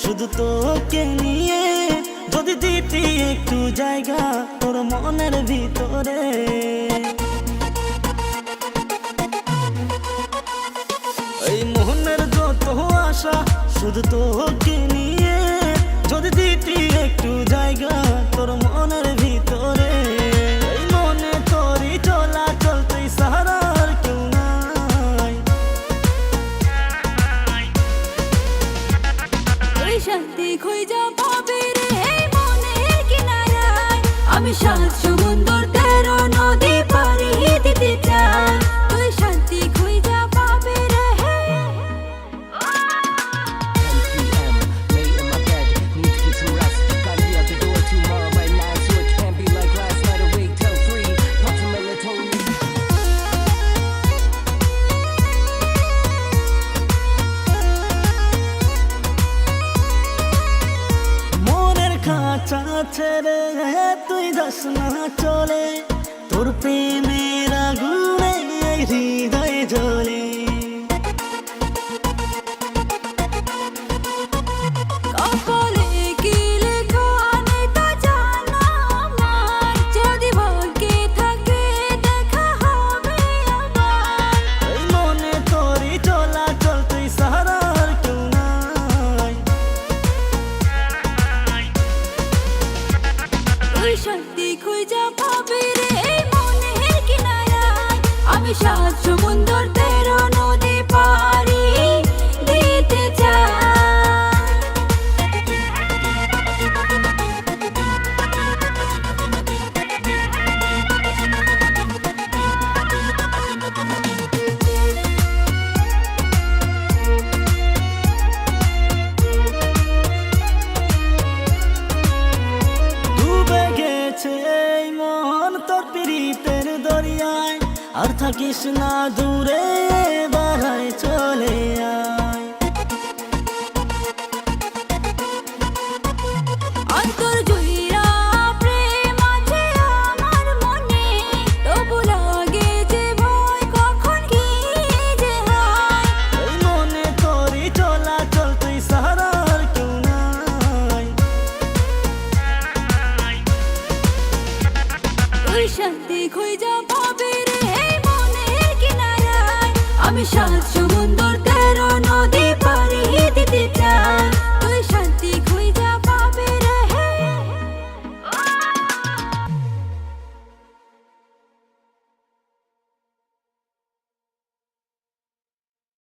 শুধু তোকে নিয়ে যদি দিতি একটু জায়গা তোর মনের ভিতরে, এই মনের যত আশা শুধু তোকে নিয়ে যদি দিতি একটু জায়গা তোর মনের ভিতরে, এই মনে তোরই চলাচল তুই সারা আর কেউ নাই। ওই শান্তি খুঁজে পাবি রে এই মনের কিনারায়, আমি সাত সমুদ্র 13 নদী পাড়ি দিতে চাই। তুই শান্তি খুঁজে পাবি রে। খাঁচা ছেড়ে তুই যাস না চলে, তোর প্রেমের আগুনে হৃদয় জ্বলে। কপালে কি লেখা নেই তা জানা আমার, যদি ভাগ্যে থাকে দেখা হবে আমার। এই মনে তোরই চলাচল তুই সারা আর কেউ নাই। তুই শান্তি খুঁজে পাবি রে এই মনের কিনারায়, আমি সাত সমুদ্র 13 নদী পাড়ি দিতে চাই। ডুবে গেছে এই মন তোর প্রীতের দরিয়ায়, আর থাকিস না দূরে বাড়ায় চলে আয়। অন্তর জুড়িয়া প্রেম আছে আমার মনে, তবু লাগে যে ভয় কখন কি যে হয়। এই মনে তোরই চলাচল তুই সারা আর কেউ নাই। তুই শান্তি খুঁজে পাবি রে এই মনের কিনারায়, আমি সাত